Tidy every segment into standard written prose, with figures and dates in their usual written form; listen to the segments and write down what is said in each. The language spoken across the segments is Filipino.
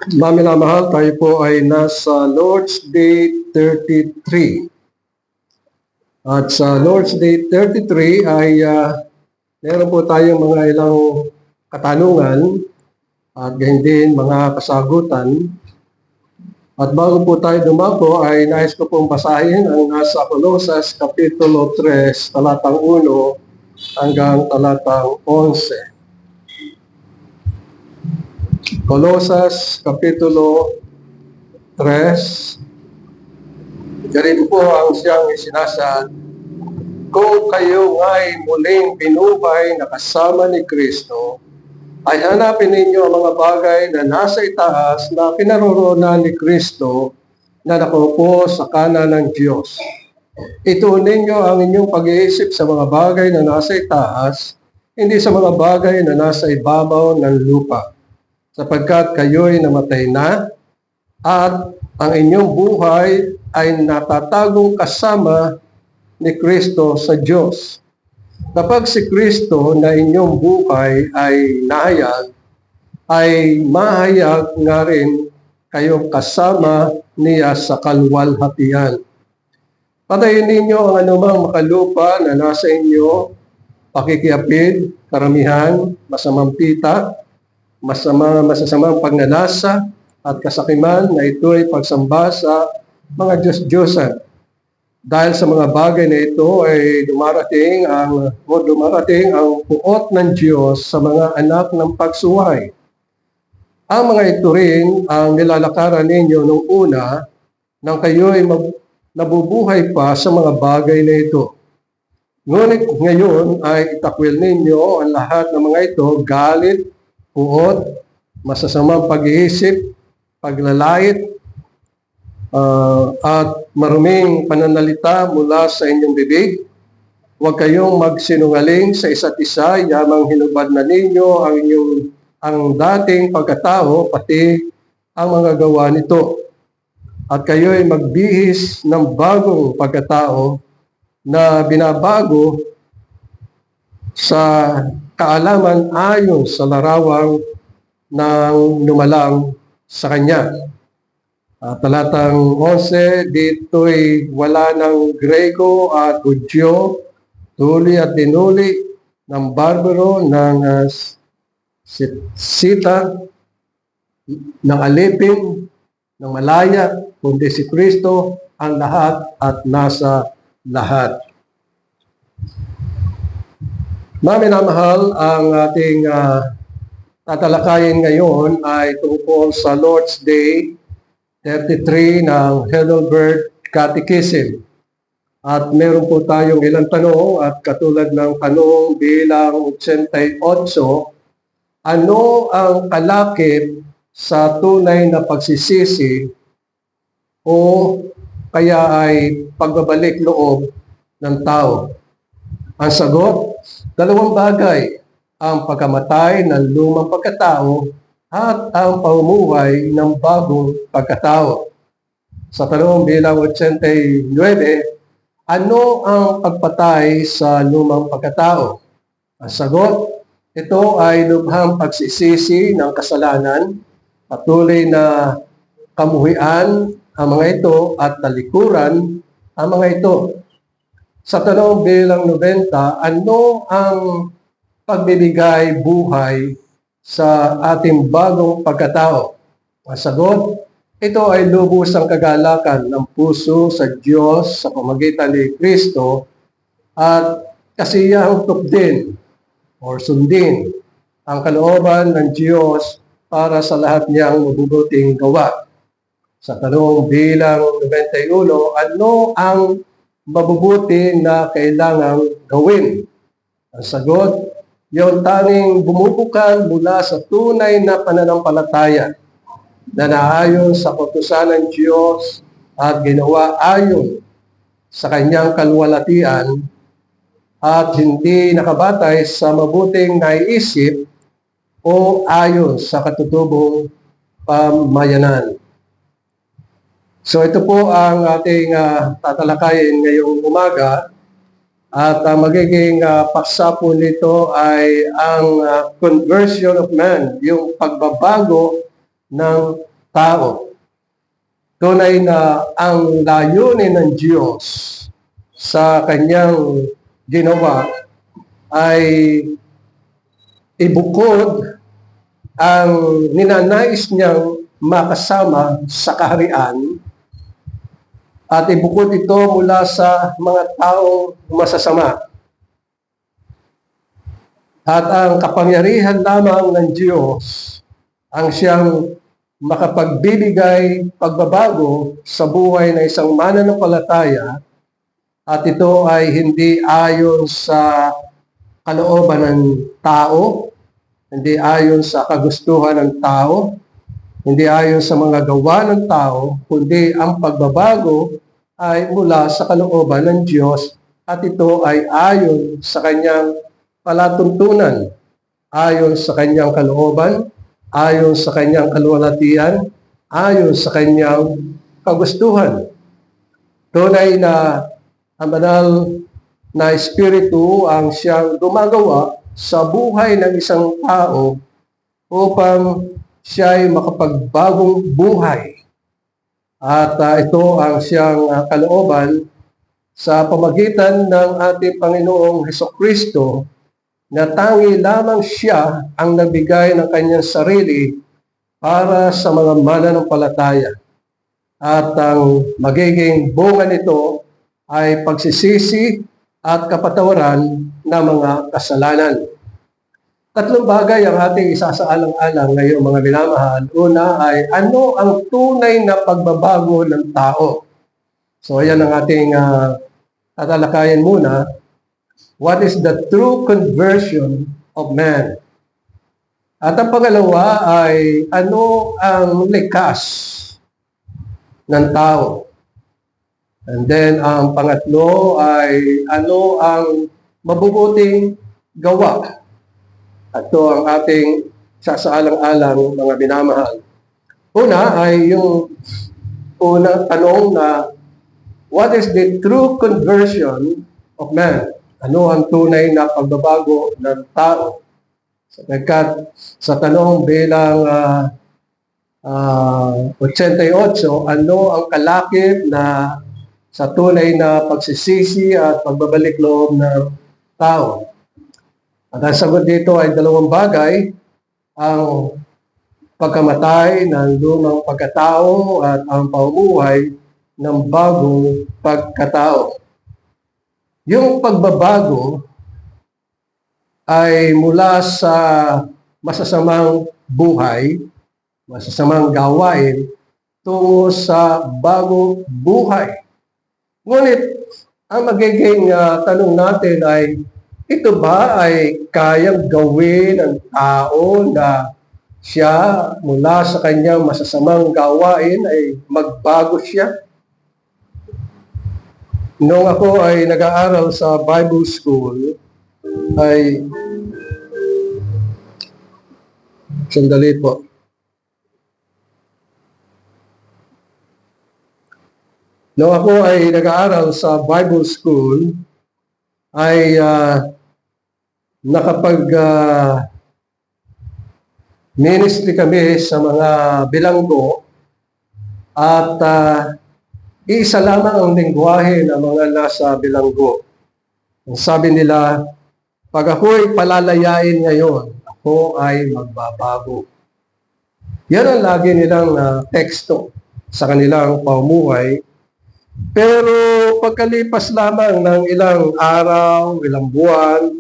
Mga minamahal, tayo po ay nasa Lord's Day 33. At sa Lord's Day 33 ay meron po tayong mga ilang katanungan at ganyan din mga kasagutan. At bago po tayo dumako ay nais ko pong basahin ang nasa Colosas Kapitulo 3, talatang 1 hanggang talatang 11. Colosas Kapitulo 3. Ganito po ang siyang isinasaad. Kung kayo nga'y muling binuhay na kasama ni Kristo, ay hanapin ninyo ang mga bagay na nasa itaas na kinaroroonan ni Kristo na nakaupo sa kanan ng Diyos. Ituon ninyo ang inyong pag-iisip sa mga bagay na nasa itaas, hindi sa mga bagay na nasa ibabaw ng lupa, sapagkat kayo'y namatay na at ang inyong buhay ay natatagong kasama ni Kristo sa Diyos. Kapag si Kristo na inyong buhay ay nahayag, ay mahayag nga rin kayong kasama niya sa kaluwalhatian. Patayin ninyo ang anumang makalupa na nasa inyo, pakikiapid, karamihan, masamang pita, masasamang pagnanasa at kasakiman na ito'y pagsamba sa mga Diyos-Diyosan. Dahil sa mga bagay na ito ay dumarating ang puot ng Diyos sa mga anak ng pagsuway. Ang mga ito rin ang nilalakaran ninyo nung una nang kayo'y nabubuhay pa sa mga bagay na ito. Ngunit ngayon ay itakwil ninyo ang lahat ng mga ito, galit, puot, masasamang pag-iisip, paglalait, at maruming pananalita mula sa inyong bibig. Huwag kayong magsinungaling sa isa't isa, yamang hinubad na ninyo ang dating pagkatao, pati ang mga gawa nito. At kayo'y magbihis ng bagong pagkatao na binabago sa kaalaman ayon sa larawang ng lumalang sa Kanya. Talatang 11, dito'y wala ng Grego at Hudyo, tuli at dinuli, ng barbaro, ng Sita, ng alipin, ng malaya, kundi si Kristo ang lahat at nasa lahat. Mga minamahal, ang ating tatalakayin ngayon ay tungkol sa Lord's Day 33 ng Heidelberg Catechism. At meron po tayong ilang tanong at katulad ng tanong bilang 88, ano ang kalakip sa tunay na pagsisisi o kaya ay pagbabalik loob ng tao? Ang sagot, dalawang bagay, ang pagkamatay ng lumang pagkatao at ang pamumuhay ng bagong pagkatao. Sa tanong bilang 89, ano ang pagpatay sa lumang pagkatao? Ang sagot, ito ay lubhang pagsisisi ng kasalanan, patuloy na kamuhian ang mga ito at talikuran ang mga ito. Sa tanong bilang 90, ano ang pagbibigay buhay sa ating bagong pagkatao? Ang sagot, ito ay lubos ang kagalakan ng puso sa Diyos sa pamamagitan ni Kristo at kasiyahang tupdin o sundin ang kalooban ng Diyos para sa lahat niyang mabubuting gawa. Sa tanong bilang 91, ano ang mabubuti na kailangang gawin? Ang sagot, yung tanging bumubukal mula sa tunay na pananampalataya na naayon sa kautusan ng Diyos at ginawa ayon sa kanyang kaluwalhatian at hindi nakabatay sa mabuting naiisip o ayon sa katutubong pamayanan. So ito po ang ating tatalakayin ngayong umaga. At ang magiging paksa po nito ay ang conversion of man, yung pagbabago ng tao. Tunay na ang layunin ng Diyos sa kanyang ginawa ay ibukod ang ninanais niyang makasama sa kaharian at ibukod ito mula sa mga taong masasama. At ang kapangyarihan lamang ng Diyos ang siyang makapagbibigay pagbabago sa buhay ng isang mananampalataya, at ito ay hindi ayon sa kalooban ng tao, hindi ayon sa kagustuhan ng tao, hindi ayon sa mga gawa ng tao, kundi ang pagbabago ay mula sa kalooban ng Diyos, at ito ay ayon sa kanyang palatuntunan, ayon sa kanyang kalooban, ayon sa kanyang kaluwalhatian, ayon sa kanyang kagustuhan. Tunay na ang banal na Espiritu ang siyang gumagawa sa buhay ng isang tao upang siya ay makapagbagong buhay. At ito ang siyang kalooban sa pamagitan ng ating Panginoong Hesukristo, na tangi lamang siya ang nagbigay ng kanyang sarili para sa mga mananampalataya. At ang magiging bunga nito ay pagsisisi at kapatawaran ng mga kasalanan. Tatlong bagay ang ating isasaalang-alang ngayong mga minamahal. Una ay ano ang tunay na pagbabago ng tao. So ayan ang ating tatalakayin muna. What is the true conversion of man? At ang pangalawa ay ano ang likas ng tao? And then ang pangatlo ay ano ang mabubuting gawa? At ito ang ating sasaalang-alang mga minamahal. Una ay yung unang tanong na what is the true conversion of man? Ano ang tunay na pagbabago ng tao? Sapagkat sa tanong bilang 88, ano ang kalakip na sa tunay na pagsisisi at pagbabalik loob ng tao? At ang sagot dito ay dalawang bagay: ang pagkamatay ng lumang pagkatao at ang pamumuhay ng bagong pagkatao. Yung pagbabago ay mula sa masasamang buhay, masasamang gawain, tungo sa bagong buhay. Ngunit, ang magiging tanong natin ay, ito ba ay kayang gawin ng tao na siya mula sa kanyang masasamang gawain ay magbago siya? Noong ako ay nag-aaral sa Bible School, ay sandali po. Noong ako ay nag-aaral sa Bible School, ay ministry kami sa mga bilanggo, at iisa lamang ang lengguwahe ng mga nasa bilanggo. Ang sabi nila, pag ako'y palalayain ngayon, ako ay magbabago. Yan ang lagi nilang teksto sa kanilang pamumuhay. Pero pagkalipas lamang ng ilang araw, ilang buwan,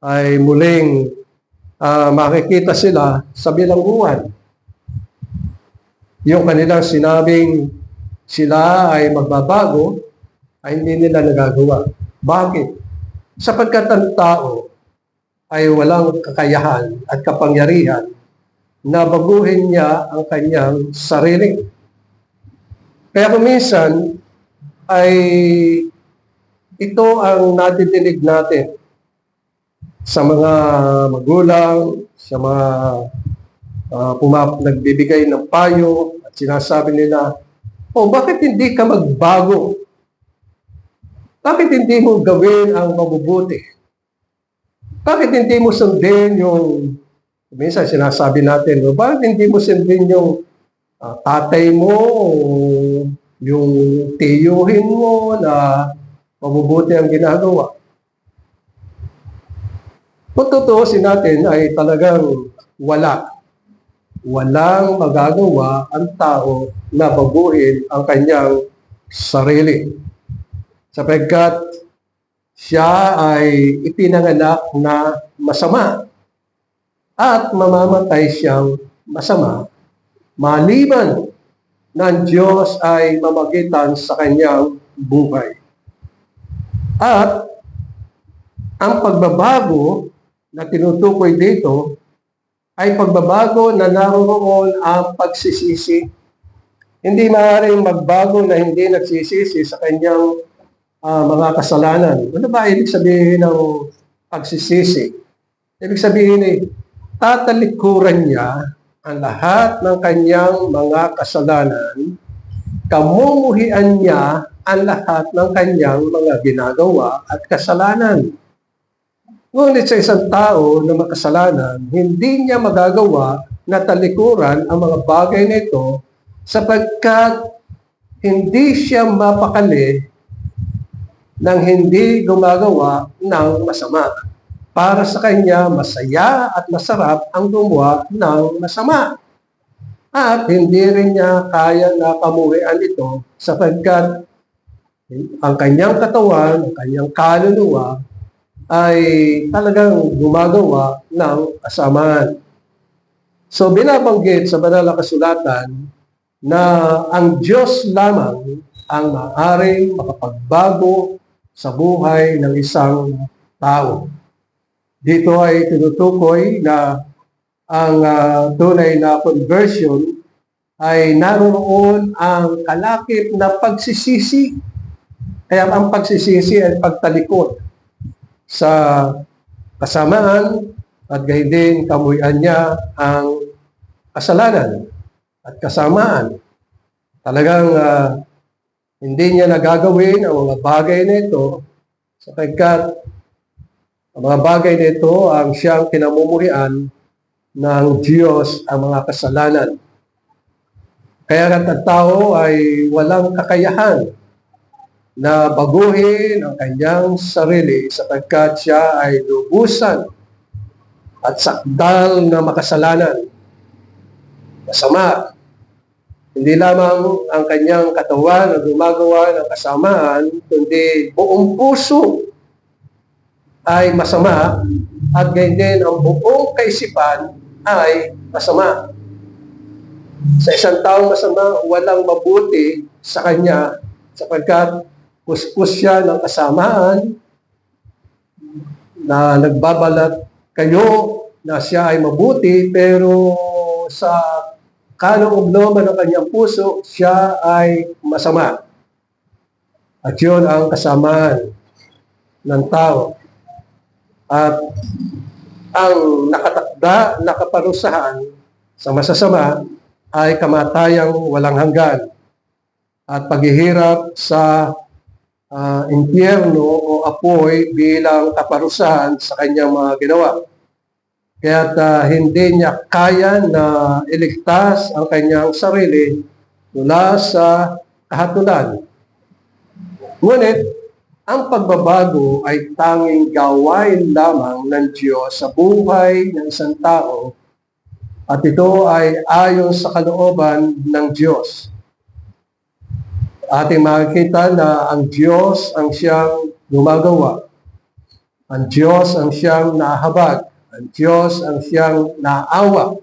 ay muling makikita sila sa bilangguan. Yung kanilang sinabing sila ay magbabago, ay hindi nila nagagawa. Bakit? Sapagkat ang tao ay walang kakayahan at kapangyarihan na baguhin niya ang kanyang sarili. Kaya minsan ay ito ang nadidinig natin sa mga magulang, sa mga nagbibigay ng payo at sinasabi nila, bakit hindi ka magbago? Bakit hindi mo gawin ang mabubuti? Bakit hindi mo sundin yung, minsan sinasabi natin, bakit hindi mo sundin yung tatay mo o yung tiyuhin mo na mabubuti ang ginagawa. Kung tutuusin natin ay talagang walang magagawa ang tao na baguhin ang kanyang sarili. Sapagkat siya ay ipinanganak na masama at mamamatay siyang masama maliban ng Diyos ay mamagitan sa kanyang buhay. At ang pagbabago na tinutukoy dito ay pagbabago na naroon ang pagsisisi. Hindi maaaring magbago na hindi nagsisisi sa kanyang mga kasalanan. Ano ba ibig sabihin ng pagsisisi? Ibig sabihin ay tatalikuran niya ang lahat ng kanyang mga kasalanan, kamumuhian niya ang lahat ng kanyang mga ginagawa at kasalanan. Ngunit sa isang tao na makasalanan, hindi niya magagawa na talikuran ang mga bagay na ito sapagkat hindi siya mapakali nang hindi gumagawa ng masama. Para sa kanya, masaya at masarap ang gumawa ng masama. At hindi rin niya kaya na kamuhian ito sapagkat ang kanyang katawan, ang kanyang kaluluwa ay talagang gumagawa ng kasamaan. So binabanggit sa banal na kasulatan na ang Diyos lamang ang maaaring makapagbago sa buhay ng isang tao. Dito ay tinutukoy na ang tunay na conversion ay naroon ang kalakip na pagsisisi. Kaya ang pagsisisi ay pagtalikod sa kasamaan at gayon din kamuhian niya ang kasalanan at kasamaan. Talagang hindi niya nagagawin ang mga bagay na ito sapagkat ang mga bagay na ito ang siyang kinamumuhian ng Diyos ang mga kasalanan. Kaya ang tao ay walang kakayahan na baguhin ang kanyang sarili sapagkat siya ay lubusan at sakdal na makasalanan. Masama. Hindi lamang ang kanyang katawan na gumagawa ng kasamaan, kundi buong puso ay masama at gayon din ang buong kaisipan ay masama. Sa isang taong masama, walang mabuti sa kanya sapagkat kuskus siya ng kasamaan na nagbabalat kayo na siya ay mabuti pero sa kaloob-looban ng kanyang puso, siya ay masama. At yun ang kasamaan ng tao. At ang nakatakda na kaparusahan sa masasama ay kamatayang walang hanggan at paghihirap sa impyerno o apoy bilang kaparusahan sa kanyang mga ginawa. Kaya't hindi niya kaya na iligtas ang kanyang sarili mula sa kahatulan. Ngunit, ang pagbabago ay tanging gawain lamang ng Diyos sa buhay ng isang tao at ito ay ayon sa kalooban ng Diyos. Ating makikita na ang Diyos ang siyang gumagawa. Ang Diyos ang siyang nahabag. Ang Diyos ang siyang naawa.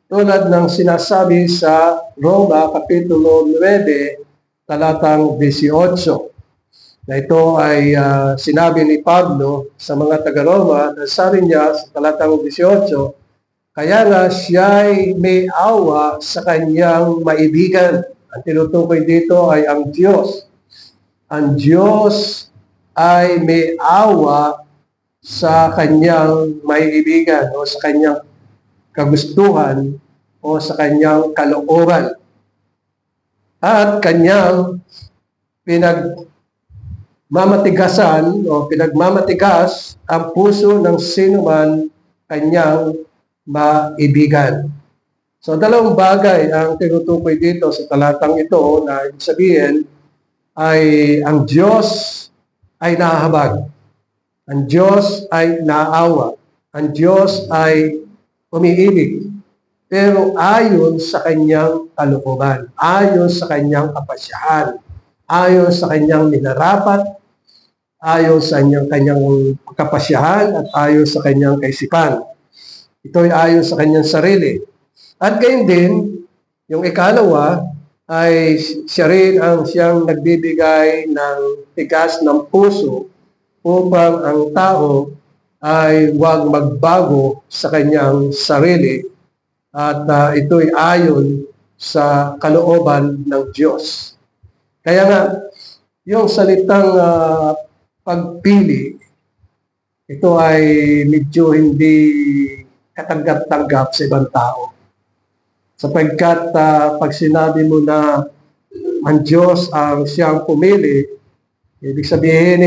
Tulad ng sinasabi sa Roma Kapitulo 9, talatang 18. Na ito ay sinabi ni Pablo sa mga taga-Roma, sabi niya sa talatang 18, kaya nga siya ay may awa sa kanyang maibigan. Ang tinutukoy dito ay ang Diyos. Ang Diyos ay may awa sa kanyang maibigan o sa kanyang kagustuhan o sa kanyang kalooban. At kanyang mamatigasan o pinagmamatigas ang puso ng sinuman kanyang maibigan. So, dalawang bagay ang tinutukoy dito sa talatang ito na ibig sabihin ay ang Diyos ay nahahabag. Ang Diyos ay naawa. Ang Diyos ay umiibig. Pero ayon sa kanyang kalooban, ayon sa kanyang kapasyahan, ayon sa kanyang minarapat, ayon sa kanyang kapasyahan at ayon sa kanyang kaisipan. Ito ay ayon sa kanyang sarili. At gayon din, yung ikalawa ay siya rin ang siyang nagbibigay ng tigas ng puso upang ang tao ay huwag magbago sa kanyang sarili at ito'y ayon sa kalooban ng Diyos. Kaya nga, yung salitang pagpili, ito ay medyo hindi katanggap-tanggap sa ibang tao. Sapagkat pag sinabi mo na ang Diyos ang siyang pumili, ibig sabihin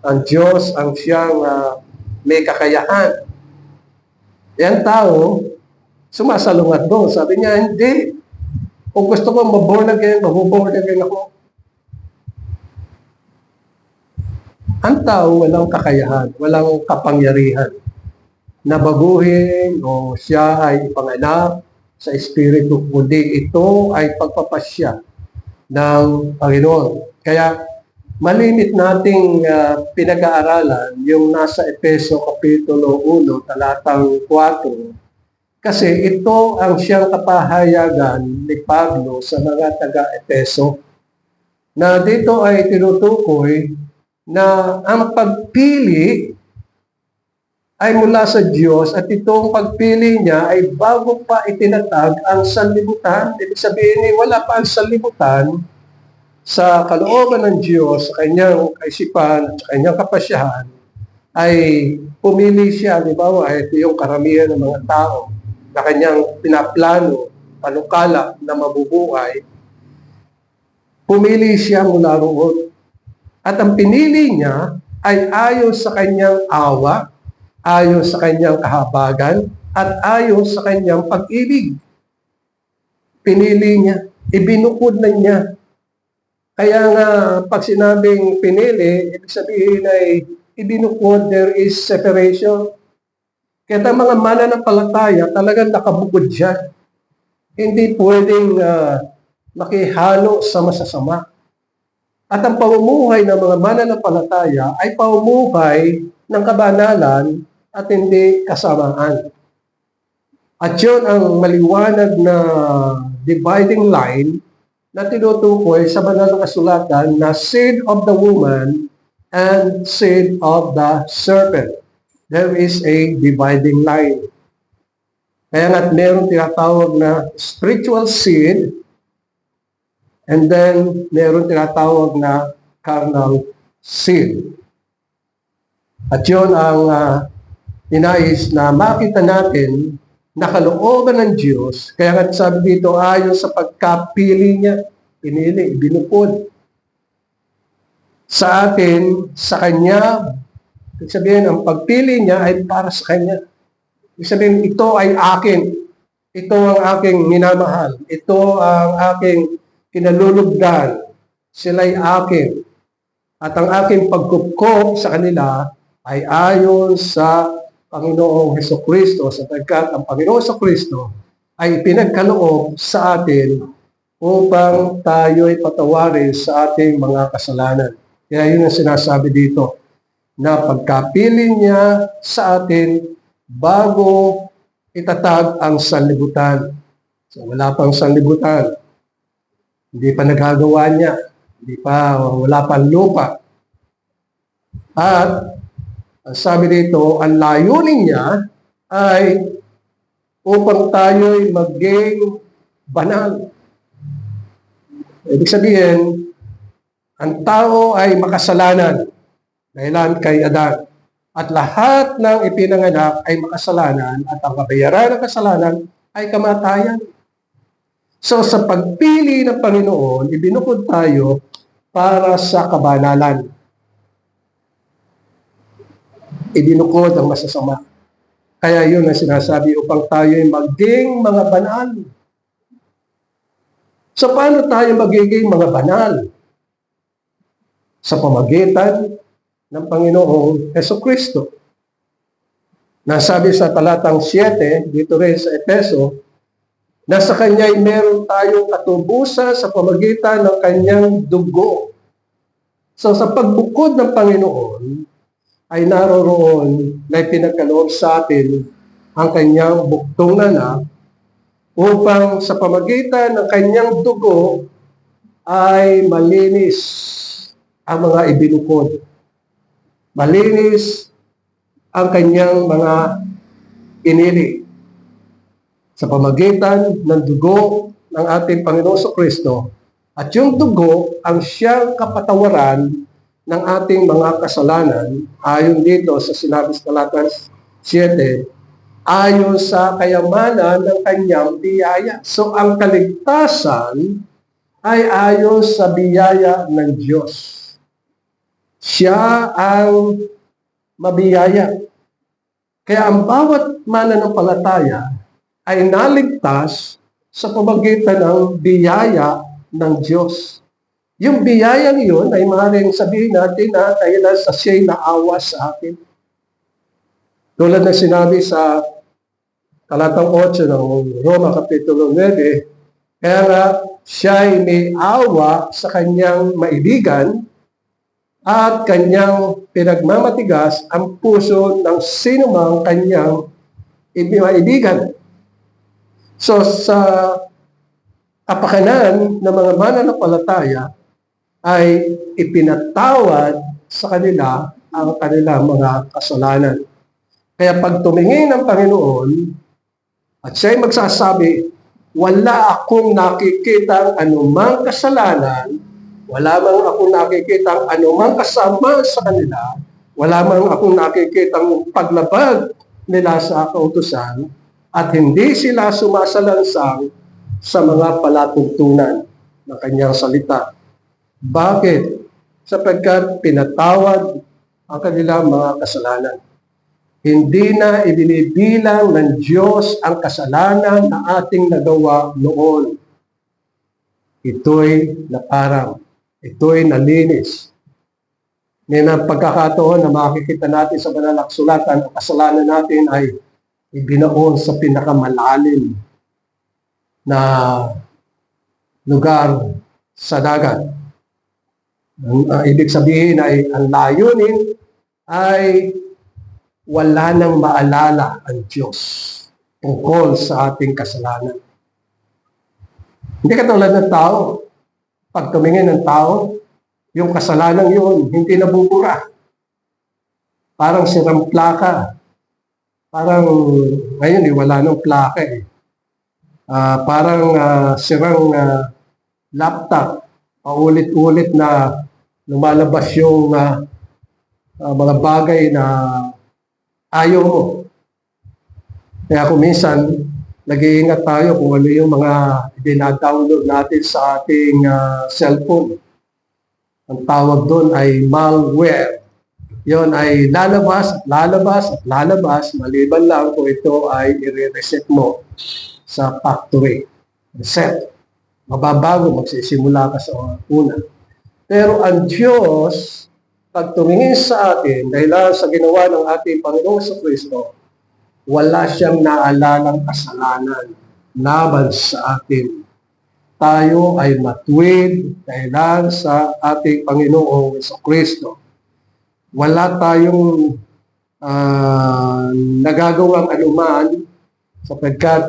ang Diyos ang siyang may kakayahan. Yan tao, sumasalungat doon. Sabi niya, hindi. Kung gusto ko maborn again, mabuborn again ako. Ang tao walang kakayahan, walang kapangyarihan na baguhin o siya ay ipanganak sa Espiritu, kundi ito ay pagpapasya ng Panginoon. Kaya malimit nating pinag-aaralan yung nasa Efeso Kapitulo 1, talatang 4, kasi ito ang siyang kapahayagan ni Pablo sa mga taga-Efeso, na dito ay tinutukoy na ang pagpili ay mula sa Diyos at itong pagpili niya ay bago pa itinatag ang sanlibutan. Ibig sabihin, wala pa ang sanlibutan, sa kalooban ng Diyos, sa kanyang kaisipan at sa kanyang kapasyahan, ay pumili siya, di ba, ito yung karamihan ng mga tao na kanyang pinaplano, panukala na mabubuhay, pumili siya mula roon. At ang pinili niya ay ayon sa kanyang awa, ayon sa kanyang kahabagan, at ayon sa kanyang pag-ibig. Pinili niya, ibinukod na niya. Kaya nga, pag sinabing pinili, ibig sabihin ay ibinukod, there is separation. Kaya ang mga mananampalataya, talagang nakabukod siya. Hindi pwedeng makihalo sa masasama. At ang pamumuhay ng mga mananampalataya ay pamumuhay ng kabanalan at hindi kasamaan. At yun ang maliwanag na dividing line na tinutukoy sa banal na kasulatan na seed of the woman and seed of the serpent. There is a dividing line. Kaya nga't meron tinatawag na spiritual seed and then meron tinatawag na carnal seed. At yun ang inais na makita natin na kalooban ng Diyos. Kaya nga sabi dito, ayon sa pagkapili niya, pinili, binukod sa atin, sa Kanya. Ibig sabihin, ang pagpili niya ay para sa Kanya. Ibig sabihin, ito ay akin. Ito ang aking minamahal. Ito ang aking kinalulugdan. Sila'y akin. At ang aking pagkupkop sa kanila ay ayon sa Panginoong Hesukristo, sapagkat ang Panginoong Hesukristo ay pinagkaloob sa atin upang tayo'y patawarin sa ating mga kasalanan. Kaya yun ang sinasabi dito, na pagkapili niya sa atin bago itatag ang sanlibutan. So, wala pang sanlibutan. Hindi pa nagagawa niya. Wala pang lupa. At ang sabi dito, ang layunin niya ay upang tayo'y maging banal. Ibig sabihin, ang tao ay makasalanan dahilan kay Adan. At lahat ng ipinanganak ay makasalanan at ang kabayaran ng kasalanan ay kamatayan. So sa pagpili ng Panginoon, ibinukod tayo para sa kabanalan. Ibinukod ang masasama. Kaya yun ang sinasabi upang tayo'y maging mga banal. So paano tayo magiging mga banal? Sa pamagitan ng Panginoong Hesukristo. Nasabi sa talatang 7, dito rin sa Efeso, na sa Kanya'y meron tayong katubusan sa pamagitan ng Kanyang dugo. So sa pagbukod ng Panginoon, ay naroroon na ipinagkaloob sa atin ang Kanyang buktong na anak upang sa pamagitan ng Kanyang dugo ay malinis ang mga ibinukod. Malinis ang Kanyang mga pinili. Sa pamagitan ng dugo ng ating Panginoon Kristo, at yung dugo ang siyang kapatawaran ng ating mga kasalanan, ayon dito sa sinabi sa talatang 7, ayon sa kayamanan ng Kanyang biyaya. So ang kaligtasan ay ayon sa biyaya ng Diyos. Siya ang mabiyaya. Kaya ang bawat mananampalataya ay naligtas sa pamagitan ng biyaya ng Diyos. Yung biyayang yun ay maaaring sabihin natin na dahilan sa siya'y naawa sa atin. Tulad na sinabi sa talatang 8 ng Roma Kapitulo 9, kaya nga siya'y may awa sa kanyang maibigan at kanyang pinagmamatigas ang puso ng sinumang kanyang maibigan. So sa kapakanan ng mga mananampalataya ay ipinatawad sa kanila ang kanilang mga kasalanan. Kaya pag tumingin ng Panginoon at siya'y magsasabi, wala akong nakikitang anumang kasalanan, wala mang akong nakikitang anumang kasama sa kanila, wala mang akong nakikitang paglabag nila sa kautusan, at hindi sila sumasalansang sa mga palatuntunan ng kanyang salita. Bakit? Sapagkat pinatawad ang kanilang mga kasalanan. Hindi na ibinibilang ng Diyos ang kasalanan na ating nagawa noon. Ito'y naparang, ito'y nalinis. May pagkakataon na makikita natin sa banal na kasulatan, ang kasalanan natin ay ibinaon sa pinakamalalim na lugar sa dagat. Ang ibig sabihin ay ang layunin ay wala nang maalala ang Diyos tungkol sa ating kasalanan. Hindi katulad ng tao. Pag tumingin ng tao, yung kasalanan yun, hindi nabubura. Parang sirang plaka. Parang, ngayon wala nang plaka eh. Parang sirang laptop. Paulit-ulit na lumalabas yung mga bagay na ayaw mo. Kaya kung minsan, nag-iingat tayo kung ano yung mga dina-download natin sa ating cellphone. Ang tawag doon ay malware. Yon ay lalabas at lalabas at lalabas, maliban lang kung ito ay i-reset mo sa factory. Reset. Mababago, magsisimula ka sa una. Pero ang Diyos, pag tumingin sa atin, dahil sa ginawa ng ating Panginoong Kristo, wala siyang naalalang kasalanan laban sa atin. Tayo ay matuwid dahil sa ating Panginoong Kristo. Wala tayong nagagawang anuman sapagkat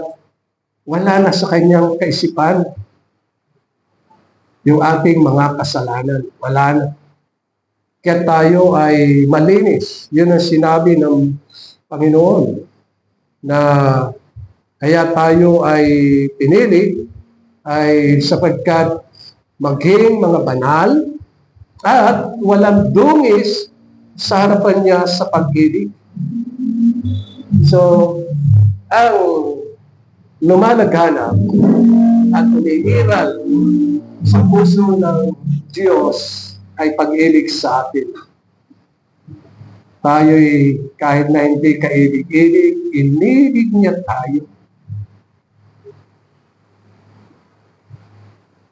wala na sa kanyang kaisipan yung ating mga kasalanan. Wala na. Kaya tayo ay malinis. Yun ang sinabi ng Panginoon na kaya tayo ay pinili ay sapagkat maging mga banal at walang dungis sa harapan niya sa pag-ibig. So, ang lumalaghanap at umiiral sa puso ng Diyos ay pag-ibig sa atin. Tayo'y kahit na hindi kaibig-ibig, inibig niya tayo.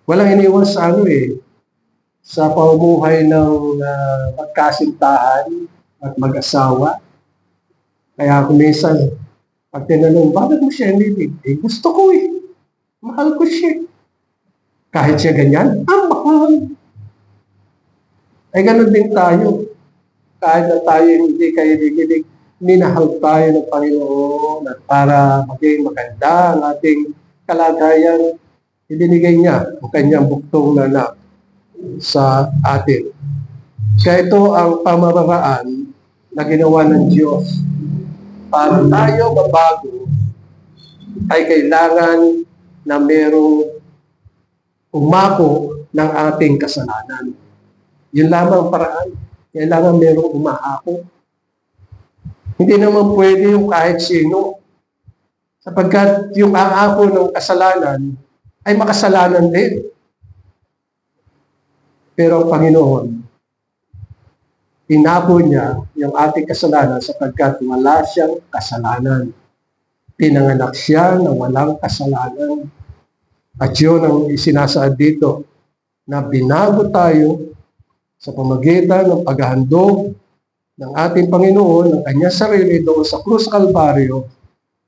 Walang iniwan sa sa pamumuhay ng magkasintahan at mag-asawa. Kaya kung minsan, pag tinanong, bakit mo siya inibig? Eh, gusto ko Mahal ko siya. Kahit siya ganyan, mahal. Ay, ganun din tayo. Kahit na tayo hindi kaibig-ibig, minahal tayo ng Panginoon at para maging maganda ang ating kalagayan, ibinigay niya ang kanyang buktong na anak sa atin. Kaya ito ang pamamaraan na ginawa ng Diyos. Para tayo mabago, ay kailangan na merong umako ng ating kasalanan. Yun lamang paraan. Kailangan merong umahako. Hindi naman pwede yung kahit sino. Sapagkat yung aako ng kasalanan ay makasalanan din. Pero ang Panginoon, inako niya yung ating kasalanan sapagkat wala siyang kasalanan. Pinanganak siya na walang kasalanan. At yun ang isinasaad dito, na binago tayo sa pamagitan ng paghahandog ng ating Panginoon, ng kanyang sarili doon sa Krus Kalbaryo,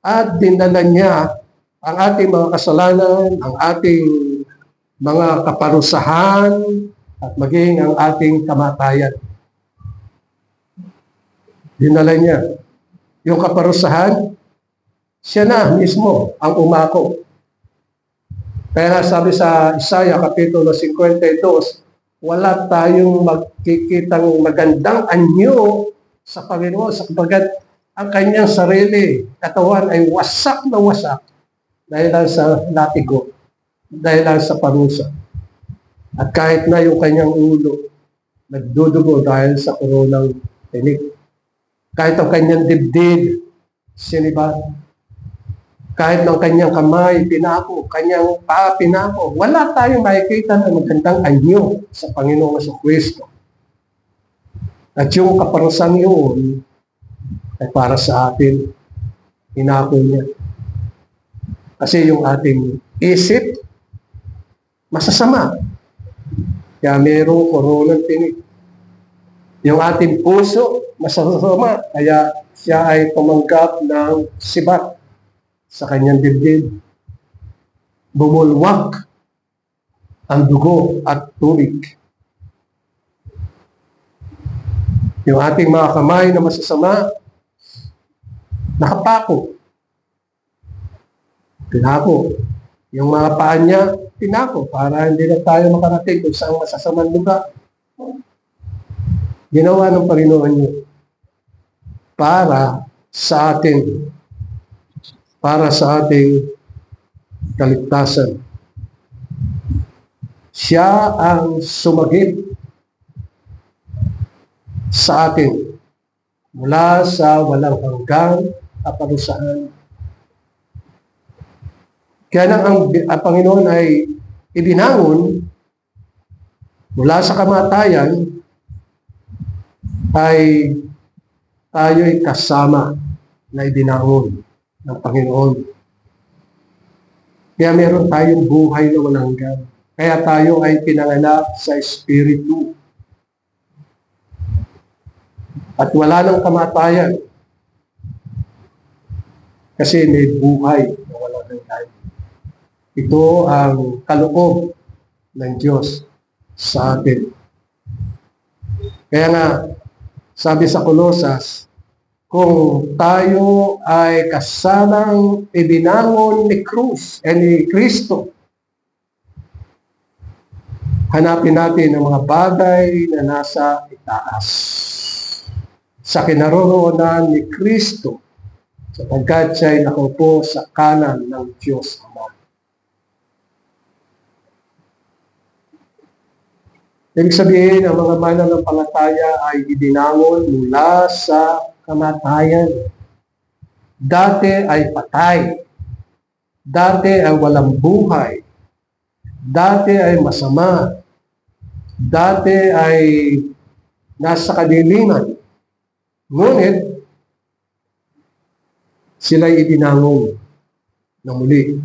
at dinala niya ang ating mga kasalanan, ang ating mga kaparusahan, at maging ang ating kamatayan. Dinala niya. Yung kaparusahan, siya na mismo ang umako. Kaya sabi sa Isaiah Kapitulo 52, wala tayong magkikitang magandang anyo sa Panginoon sapagkat ang kanyang sarili, katawan ay wasak na wasak dahil lang sa latigo, dahil lang sa parusa. At kahit na yung kanyang ulo, nagdudugo dahil sa koronang tinik. Kahit ang kanyang dibdib, sinibat. Kahit ng kanyang kamay, pinako, kanyang paa, pinako. Wala tayong makikita na magandang anyo sa Panginoon sa Kristo. At yung kaparusahan yun ay para sa atin. Pinako niya. Kasi yung ating isip, masasama. Kaya mayroong koronang tinik. Yung ating puso, masasama. Kaya siya ay tumanggap ng sibat sa kanyang dibdib. Bumulwak ang dugo at tubig. Yung ating mga kamay na masasama, nakapako. Pinako. Yung mga paa niya, pinako para hindi na tayo makarating kung saan masasamang lugar. Ginawa ng Panginoon niyo para sa atin, para sa ating kaligtasan. Siya ang sumagip sa atin mula sa walang hanggang kaparusahan. Kaya nang ang Panginoon ay ibinangon mula sa kamatayan, ay tayo'y kasama na ibinangon ng Panginoon. Kaya meron tayong buhay na walang hanggan. Kaya tayo ay pinanganak sa Espiritu. At wala nang kamatayan. Kasi may buhay na walang hanggan. Ito ang kaloob ng Diyos sa atin. Kaya nga, sabi sa Kolosas, kung tayo ay kasamang ibinangon ni Kristo, hanapin natin ang mga bagay na nasa itaas. Sa kinaroroonan ni Kristo, sapagkat siya ay nakaupo sa kanan ng Diyos Ama. Ibig sabihin, ang mga mananampalataya ay ibinangon mula sa kamatayan. Dati ay patay. Dati ay walang buhay. Dati ay masama. Dati ay nasa kadiliman. Ngunit, sila'y ibinangon na muli.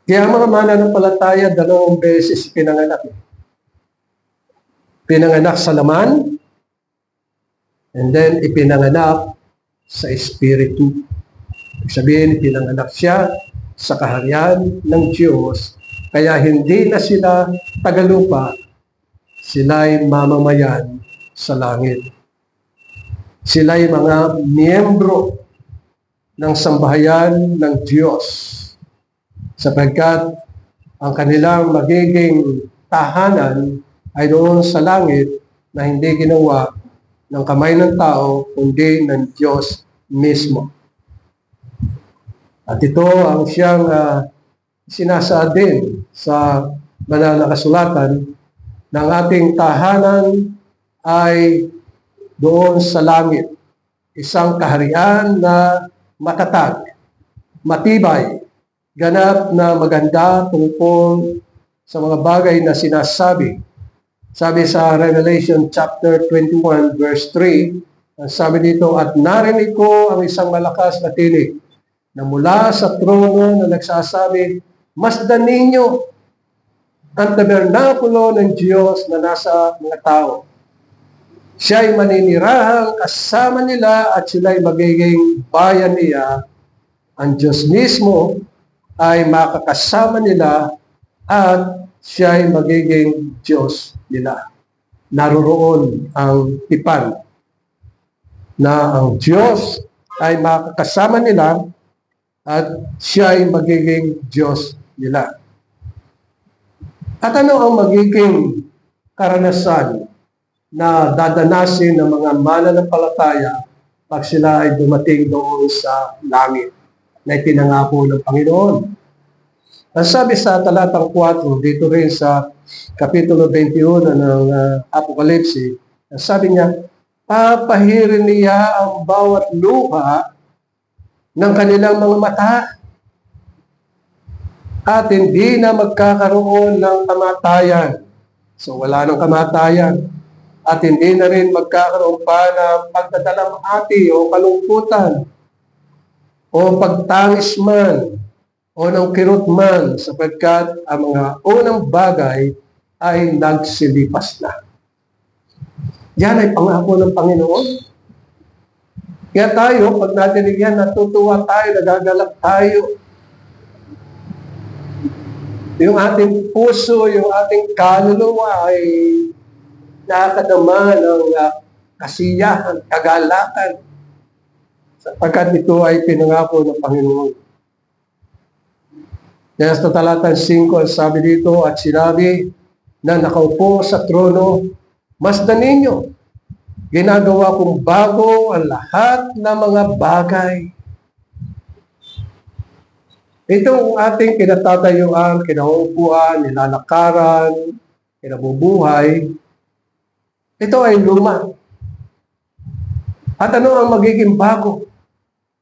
Kaya mga mananampalataya, 2 beses pinanganak. Pinanganak sa laman, and then ipinanganak sa Espiritu. Ibig sabihin, pinanganak siya sa kaharian ng Diyos, kaya hindi na sila tagalupa, sila'y mamamayan sa langit. Sila'y mga miyembro ng sambahayan ng Diyos, sapagkat ang kanilang magiging tahanan ay doon sa langit na hindi ginawa ng kamay ng tao, kundi ng Diyos mismo. At ito ang siyang sinasaad din sa banal na kasulatan ng ating tahanan ay doon sa langit. Isang kaharian na matatag, matibay, ganap na maganda tungkol sa mga bagay na sinasabi. Sabi sa Revelation chapter 21 verse 3, sabi dito, at narinig ko ang isang malakas na tinig na mula sa trono na nagsasabi, masdan ninyo ang tabernakulo ng Diyos na nasa mga tao. Siya'y maninirahang kasama nila at sila'y magiging bayan niya. Ang Diyos mismo ay makakasama nila at siya'y magiging Diyos nila. Naroroon ang tipan na ang Diyos ay makakasama nila at siya'y magiging Diyos nila. At ano ang magiging karanasan na dadanasin ng mga mananampalataya pag sila ay dumating doon sa langit na itinangako ng Panginoon? Ang sabi sa talatang 4, dito rin sa Kapitulo 21 ng Apokalipsi, sabi niya, papahirin niya ang bawat luha ng kanilang mga mata at hindi na magkakaroon ng kamatayan. So wala nang kamatayan. At hindi na rin magkakaroon pa ng pagdadalamhati o kalungkutan o pagtangis man o ng kirot man, sapagkat ang mga unang bagay ay nagsilipas na. Yan ay pangako ng Panginoon. Kaya tayo, pag natinig yan, natutuwa tayo, nagagalak tayo. Yung ating puso, yung ating kaluluwa ay nakakadama ng kasiyahan, kagalakan, sapagkat ito ay pinangako ng Panginoon. Kaya sa talatang 5, sabi dito, at sinabi na nakaupo sa trono, masdan ninyo, ginagawa kong bago ang lahat ng mga bagay. Itong ating kinatatayuan, kinaupuan, nilalakaran, kinabubuhay, ito ay luma. At ano ang magiging bago?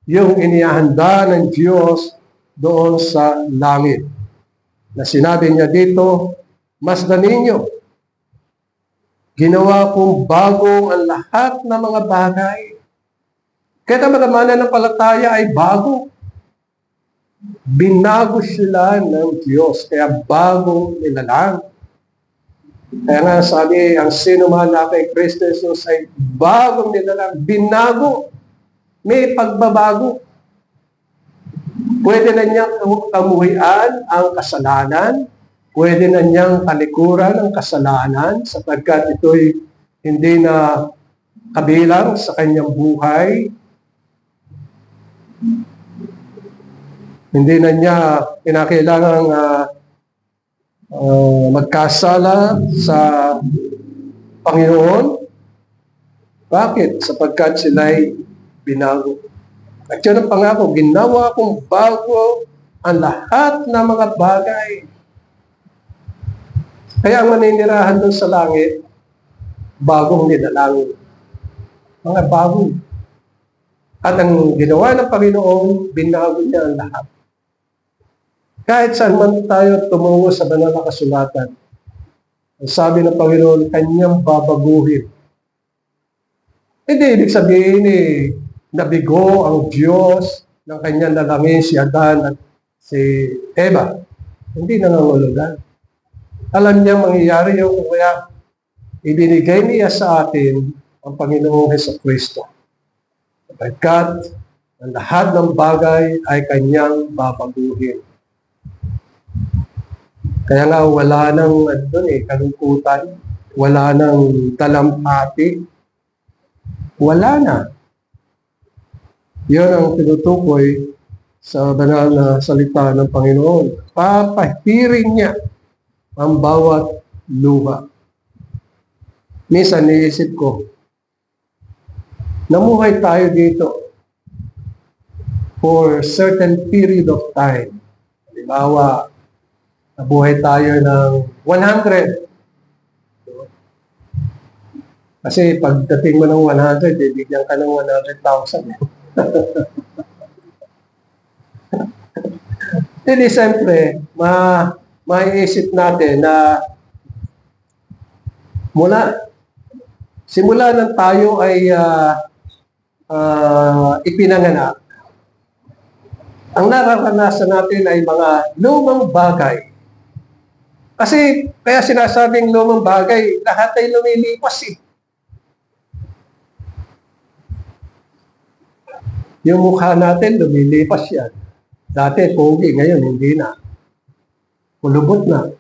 Yung inihanda ng Diyos doon sa langit. Na sinabi niya dito, masdan ninyo, ginawa kong bago ang lahat ng mga bagay. Kaya mga mananampalataya ay bago. Binago sila ng Diyos, kaya bagong nilalang. Kaya nga sabi, ang sino man na kay Kristo Jesus ay bagong nilalang, binago. May pagbabago. Pwede na niyang kamuhian ang kasalanan, pwede na niyang talikuran ang kasalanan, sapagkat ito'y hindi na kabilang sa kanyang buhay. Hindi na niya kinakailangang magkasala sa Panginoon. Bakit? Sapagkat sila'y binago. At yun ang pangako, ginawa kong bago ang lahat ng mga bagay. Kaya ang maninirahan doon sa langit, bagong nilalangin. Mga bago. At ang ginawa ng Panginoon, binago niya ang lahat. Kahit saan man tayo tumungo sa banal na kasulatan, ang sabi ng Panginoon, kanyang babaguhin Hindi ibig sabihin nabigo ang Diyos ng kanyang nalangin si Adan at si Eva. Hindi nangangulugan. Alam niya mangyayari yung kaya ibinigay niya sa atin ang Panginoong Hesukristo. Sapagkat ang lahat ng bagay ay kanyang babaguhin. Kaya nga wala nang kalungkutan, wala nang dalampati, wala na. Yun ang tinutukoy sa banal na salita ng Panginoon. Papahirin niya ang bawat luha. Minsan niisip ko, namuhay tayo dito for certain period of time. Halimbawa, nabuhay tayo ng 100. Kasi pagdating mo ng 100, bigyan ka ng 100,000. Hindi, siyempre, maiisip natin na simula nang tayo ay ipinanganak, ang nararanasan natin ay mga lumang bagay. Kasi, kaya sinasabing lumang bagay, lahat ay lumilipas eh. Yung mukha natin, lumilipas yan. Dati, pogi, ngayon, hindi na. Kulubot na.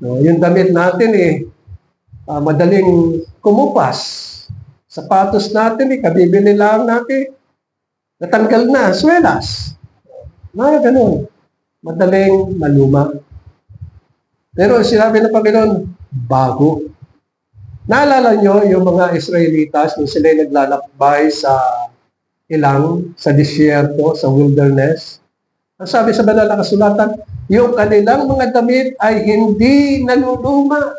No, yung damit natin madaling kumupas. Sapatos natin kabibili lang natin. Natanggal na, swelas. Mga ganun. Madaling maluma. Pero sinabi ng Panginoon, bago. Naalala nyo yung mga Israelitas nung sila naglalakbay sa sa disyerto, sa wilderness. Ang sabi sa banal na kasulatan, yung kanilang mga damit ay hindi naluluma.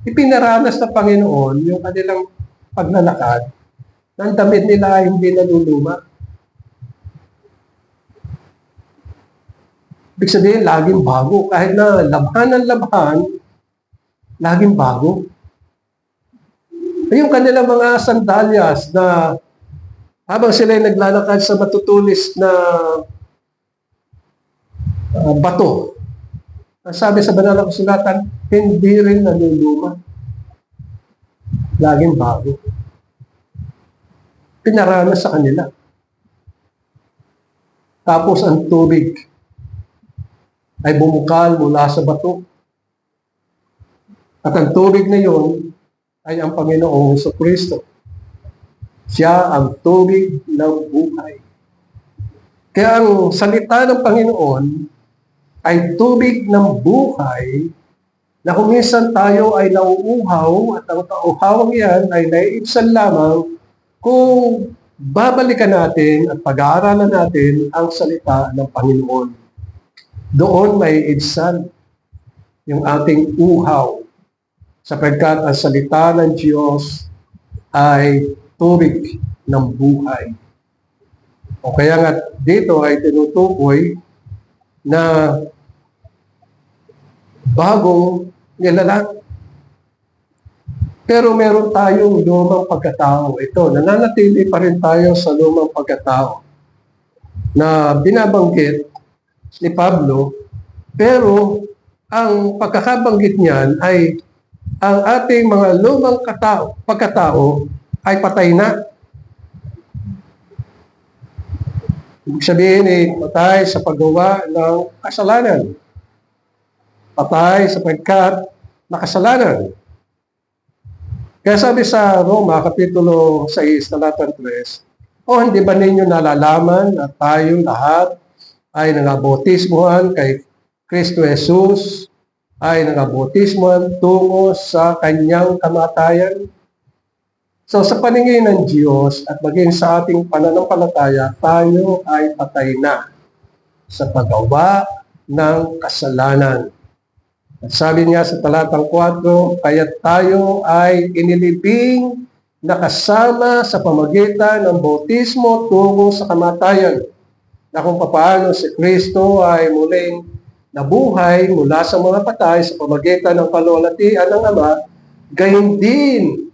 Ipinaranas ng Panginoon yung kanilang paglalakad. Ang damit nila ay hindi naluluma. Ibig sabihin, laging bago. Kahit na labhan ng labhan, laging bago. Yung kanilang mga sandalyas na habang sila naglalakad sa matutulis na bato, ang sabi sa banal na kasulatan, hindi rin naluluma. Laging bago. Pinaranas sa kanila. Tapos ang tubig ay bumukal mula sa bato. At ang tubig na yun ay ang Panginoong Hesukristo. Siya ang tubig ng buhay. Kaya ang salita ng Panginoon ay tubig ng buhay na kung minsan tayo ay nauuhaw at ang kauhawang yan ay naiibsan lamang kung babalikan natin at pag-aaralan natin ang salita ng Panginoon. Doon may ibsan yung ating uhaw sapagkat ang salita ng Diyos ay tubig ng buhay. O kaya nga dito ay tinutukoy na bagong nilalang. Pero meron tayong lumang pagkatao. Ito, nananatili pa rin tayo sa lumang pagkatao na binabanggit ni Pablo, pero ang pagkakabanggit niyan ay ang ating mga lumang pagkatao ay patay na. Ibig sabihin patay sa paggawa ng kasalanan. Patay sapagkat nakasalanan. Kaya sabi sa Roma, Kapitulo 6, Talata 3, hindi ba ninyo nalalaman na tayong lahat ay nangabautismuhan kay Kristo Jesus, ay nangabautismuhan tungo sa kanyang kamatayan? So sa paningin ng Diyos at maging sa ating pananampalataya, tayo ay patay na sa paggawa ng kasalanan. At sabi niya sa talatang 4, kaya tayo ay inilibing na kasama sa pamagitan ng bautismo tungo sa kamatayan, na kung papaano si Kristo ay muling nabuhay mula sa mga patay sa pamagitan ng paluwalhatian ng Ama, gayon din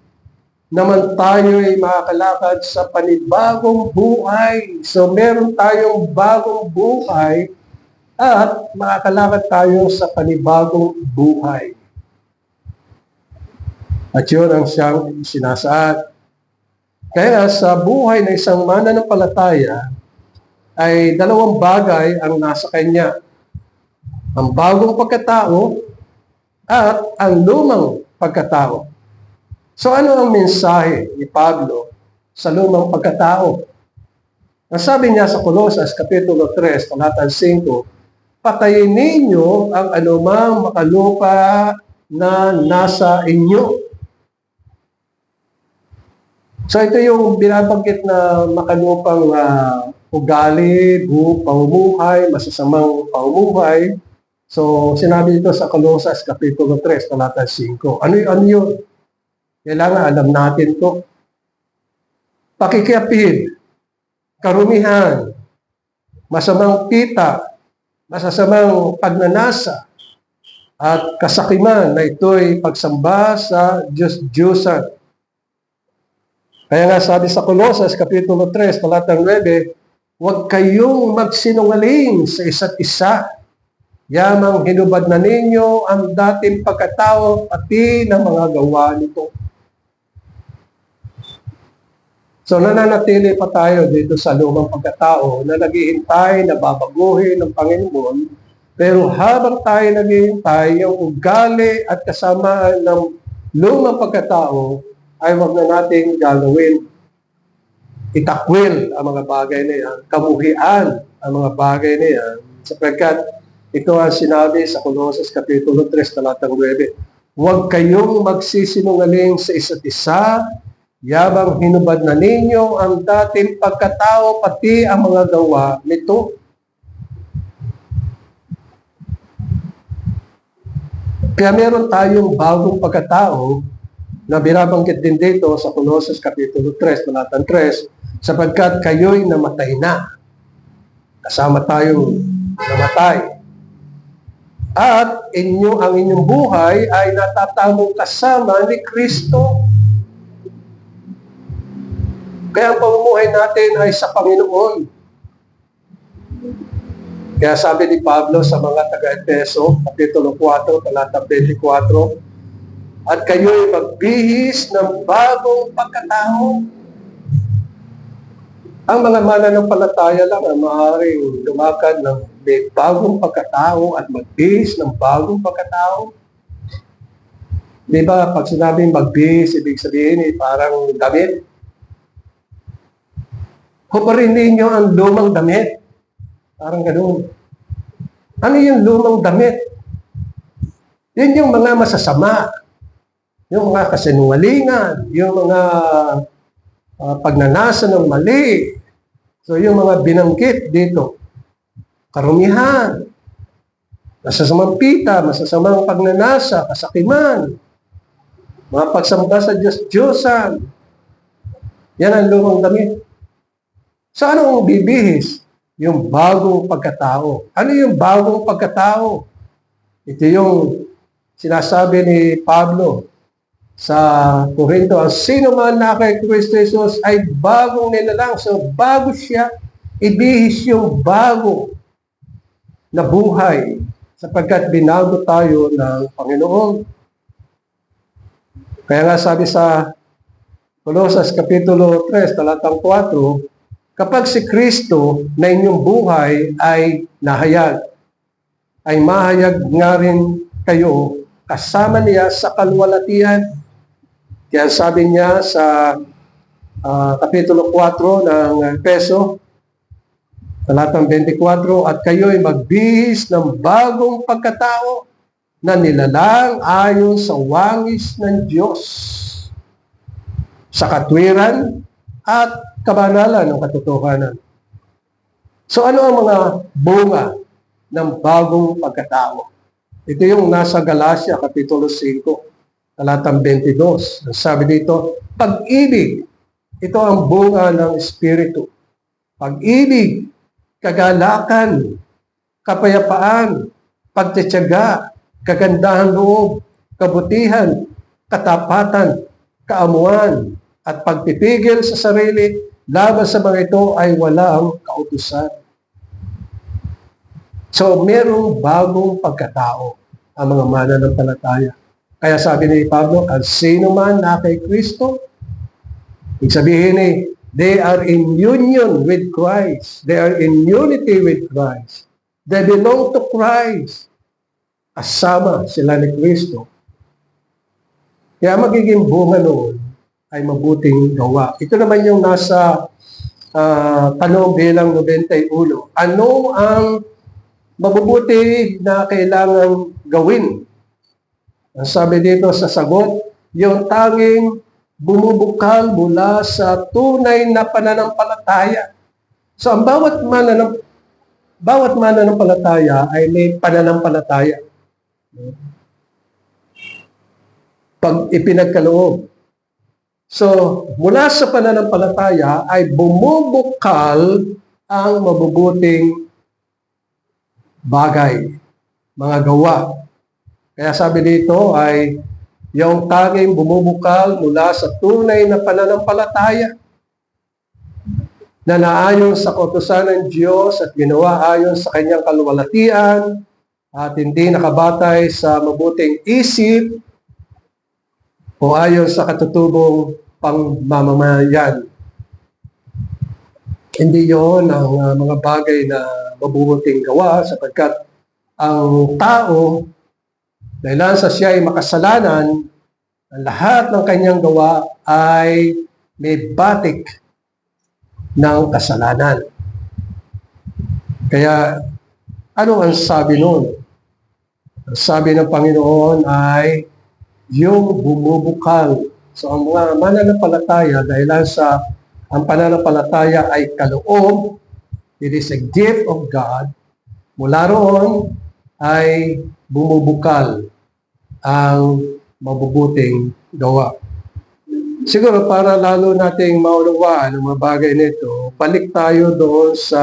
naman tayo ay makakalakad sa panibagong buhay. So meron tayong bagong buhay at makakalakad tayo sa panibagong buhay. At yun ang siyang sinasaad. Kaya sa buhay ng isang mananampalataya ay dalawang bagay ang nasa kanya. Ang bagong pagkatao at ang lumang pagkatao. So ano ang mensahe ni Pablo sa lumang pagkatao? Ang sabi niya sa Colosas Kapitulo 3, talata 5, patayin ninyo ang anumang makalupa na nasa inyo. So ito yung binabanggit na makalupang ugali, pamumuhay, masasamang pamumuhay. So sinabi dito sa Colosas Kapitulo 3, talata 5. Ano yun? Kailangan alam natin to. Pakikiapid, karumihan, masamang pita, masasamang pagnanasa, at kasakiman na ito'y pagsamba sa Diyos-Diyosan. Kaya nga sabi sa Colosas Kapitulo 3, talata 9, huwag kayong magsinungaling sa isa't isa. Yamang hinubad na ninyo ang dating pagkatao pati ng mga gawa nito. So nananatili pa tayo dito sa lumang pagkatao na naghihintay na babaguhin ng Panginoon. Pero habang tayo naghihintay, yung ugali at kasamaan ng lumang pagkatao ay wag na nating gagawin. Itakwil ang mga bagay na yan, kamuhian ang mga bagay na yan, sapagkat ito ang sinabi sa Colosas Kapitulo 3, talatang 9. Huwag kayong magsisinungaling sa isa't isa, yabang hinubad na ninyo ang dating pagkatao pati ang mga gawa nito. Kaya meron tayong bagong pagkatao na binabanggit din dito sa Colossus Kapitulo 3, talatang 3, sapagkat kayo'y namatay na. Kasama tayong namatay. At ang inyong buhay ay natatamong kasama ni Kristo. Kaya ang pamumuhay natin ay sa Panginoon. Kaya sabi ni Pablo sa mga taga-Efeso, Kapitulo 4, talatang 24, at kayo'y magbihis ng bagong pagkatao. Ang mga mananampalataya lang ang maaaring lumakad ng may bagong pagkatao at magbihis ng bagong pagkatao. Di ba, pag sinabing magbihis, ibig sabihin parang damit. Huparin ninyo ang lumang damit. Parang ganoon. Ano yung lumang damit? Yun yung mga masasama. Yung mga kasinungalingan, yung mga pagnanasa ng mali. So yung mga binanggit dito, karumihan, masasamang pita, masasamang pagnanasa, kasakiman, mga pagsamba sa Diyos-Diyosan. Yan ang lumang damit. So anong bibihis? Yung bagong pagkatao. Ano yung bagong pagkatao? Ito yung sinasabi ni Pablo sa Corinto, ang sino man na kay Kristo Jesus ay bagong nilalang. So bago siya, ibihis yung bago na buhay sapagkat binago tayo ng Panginoon. Kaya nga sabi sa Colosas Kapitulo 3, talatang 4, kapag si Kristo na inyong buhay ay nahayag, ay mahayag nga rin kayo kasama niya sa kalwalatian. Kaya sabi niya sa Kapitulo 4 ng Efeso, talatang 24, at kayo'y magbihis ng bagong pagkatao na nilalang ayon sa wangis ng Diyos, sa katwiran at kabanalan ng katotohanan. So ano ang mga bunga ng bagong pagkatao? Ito yung nasa Galacia Kapitulo 5, talatang 22. Sabi dito, pag-ibig, ito ang bunga ng Espiritu. Pag-ibig, kagalakan, kapayapaan, pagtitiyaga, kagandahan loob, kabutihan, katapatan, kaamuan at pagpipigil sa sarili laban sa mga ito ay walang kautusan. So, merong bagong pagkatao ang mga mananampalataya. Kaya sabi ni Pablo, ang sino man na kay Kristo, ibig sabihin they are in union with Christ. They are in unity with Christ. They belong to Christ. Kasama sila ni Kristo. Kaya magiging bunga noon ay mabuting gawa. Ito naman yung nasa tanong bilang 91. Ano ang mabubuti na kailangang gawin? Ang sabi dito sa sagot, yung tanging bumubukal mula sa tunay na pananampalataya. So ang bawat mananampalataya ay may pananampalataya. Pag ipinagkaloob. So, mula sa pananampalataya ay bumubukal ang mabubuting bagay, mga gawa. Kaya sabi dito ay yung tanging bumubukal mula sa tunay na pananampalataya na naayon sa kautusan ng Diyos at ginawa ayon sa kanyang kaluwalhatian at hindi nakabatay sa mabuting isip o ayon sa katutubong pangmamamayan. Hindi yon ang mga bagay na mabubuting gawa sapagkat ang tao, dahil sa siya ay makasalanan, ang lahat ng kanyang gawa ay may batik ng kasalanan. Kaya, ano ang sabi noon? Ang sabi ng Panginoon ay yung bumubukal. So ang mga mananampalataya, dahil sa ang pananampalataya ay kaloob, it is a gift of God, mula roon ay bumubukal ang mabubuting gawa. Siguro para lalo nating maunawaan ang mga bagay nito, balik tayo doon sa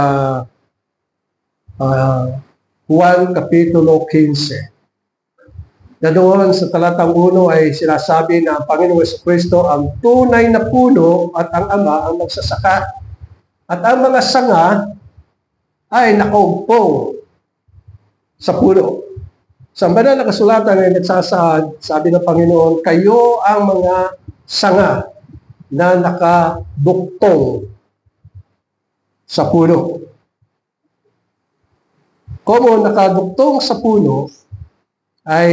Juan Kapitulo 15. Na doon sa talatang 1 ay sinasabi na ang Panginoong Jesucristo ang tunay na puno at ang Ama ang magsasaka. At ang mga sanga ay nakaupo sa puno. Sa banal na kasulatan ay nagsasaad, sabi ng Panginoon, kayo ang mga sanga na nakaduktong sa puno. Como nakaduktong sa puno, ay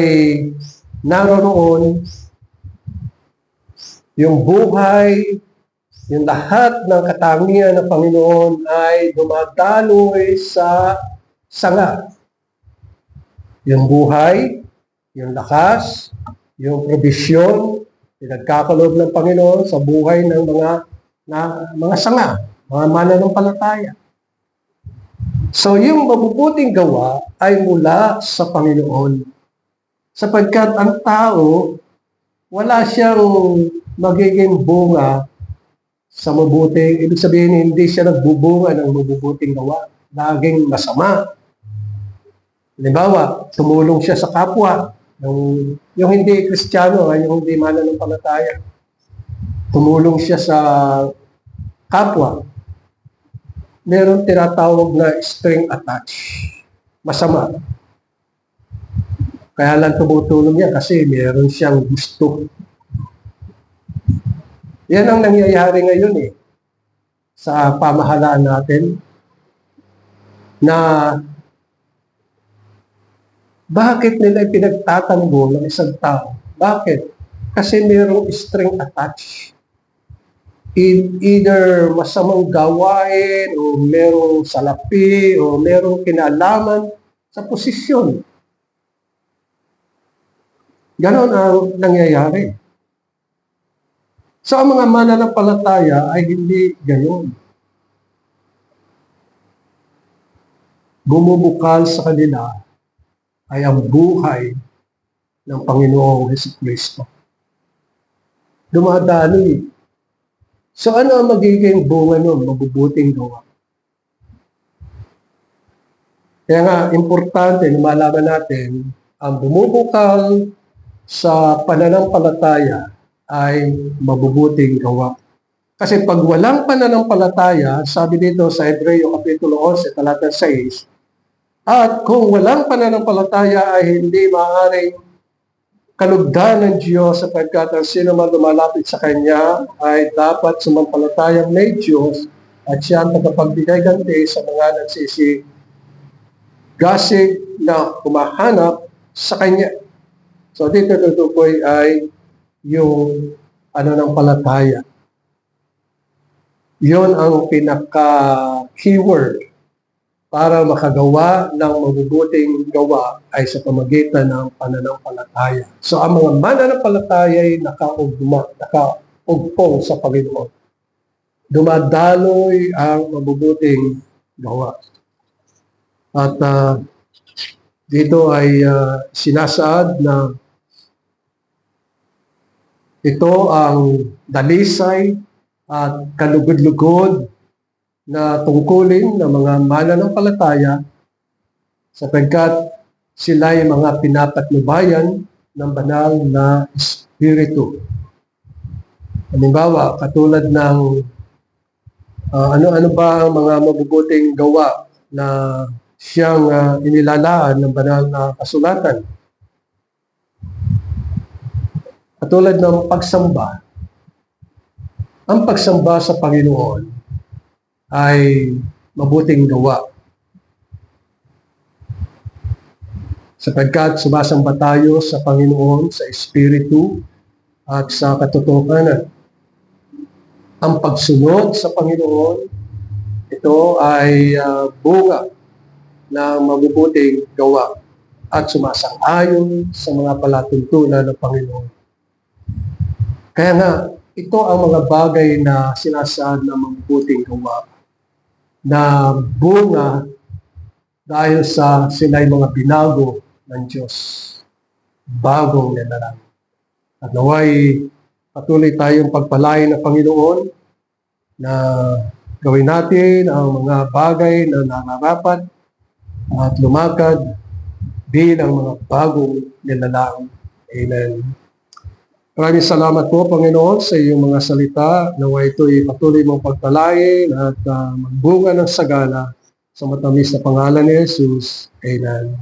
naroon yung buhay, yung lahat ng katangian ng Panginoon ay dumadaloy sa sanga. Yung buhay, yung lakas, yung probisyon, pinagkakaloob ng Panginoon sa buhay ng mga sanga, mga mananampalataya. So yung mabubuting gawa ay mula sa Panginoon. Sapagkat ang tao, wala siyang magiging bunga sa mabuting, ibig sabihin hindi siya nagbubunga ng mabubuting gawa. Laging masama. Halimbawa, tumulong siya sa kapwa. Yung hindi Kristiyano, yung hindi mananampalataya. Tumulong siya sa kapwa. Meron tinatawag na string attach. Masama. Kaya lang tumutulong yan kasi meron siyang gusto. Yan ang nangyayari ngayon sa pamahalaan natin na bakit nila pinagtatanggol ng isang tao? Bakit? Kasi merong string attach. Either masamang gawain o merong salapi o merong kinalaman sa posisyon. Ganon ang nangyayari. So ang mga mananampalataya ay hindi gayon. Bumubukal sa kanila ay ang buhay ng Panginoong Jesucristo. Dumadaloy. So ano ang magiging bunga nun? Mabubuting gawa. Kaya nga, importante na malaman natin ang bumubukal sa pananampalataya ay mabubuting gawa. Kasi pag walang pananampalataya, sabi dito sa Hebreo Kapitulo 11, talata 6, at kung walang pananampalataya ay hindi maaaring kalugdan ng Diyos sapagkat ang sino man lumalapit sa Kanya ay dapat sumampalatayang may Diyos at siya ang tagapagbigay ganti sa mga nagsisigasig na humahanap sa Kanya. So dito tutukoy ay yung ng palataya. Yun ang pinaka-keyword para makagawa ng mabubuting gawa ay sa pamagitan ng pananampalataya. So ang mga mananampalataya ay nakaugpong sa Panginoon. Dumadaloy ang mabubuting gawa. At dito ay sinasaad na ito ang dalisay at kalugod-lugod na tungkulin ng mga mananampalataya sapagkat sila ay mga pinapatnubayan ng banal na Espiritu. Halimbawa, katulad ng ano-ano ba ang mga mabubuting gawa na siyang inilalaan ng banal na kasulatan. Katulad ng pagsamba. Ang pagsamba sa Panginoon ay mabuting gawa. Sapagkat sumasamba tayo sa Panginoon, sa Espiritu at sa katotohanan. Ang pagsunod sa Panginoon, ito ay bunga ng mabubuting gawa at sumasang-ayon sa mga palatuntunan ng Panginoon. Kaya nga, ito ang mga bagay na sinasaad ng mabubuting gawa na bunga dahil sa sila'y mga binago ng Diyos. Bagong nilalang. At naway patuloy tayong pagpalain ng Panginoon na gawin natin ang mga bagay na nararapat at lumakad bilang mga bagong nilalang. Amen. Maraming salamat po, Panginoon, sa iyong mga salita. Naway ito'y patuloy mong pagpalain at magbunga ng sagana sa matamis na pangalan ni Jesus. Amen.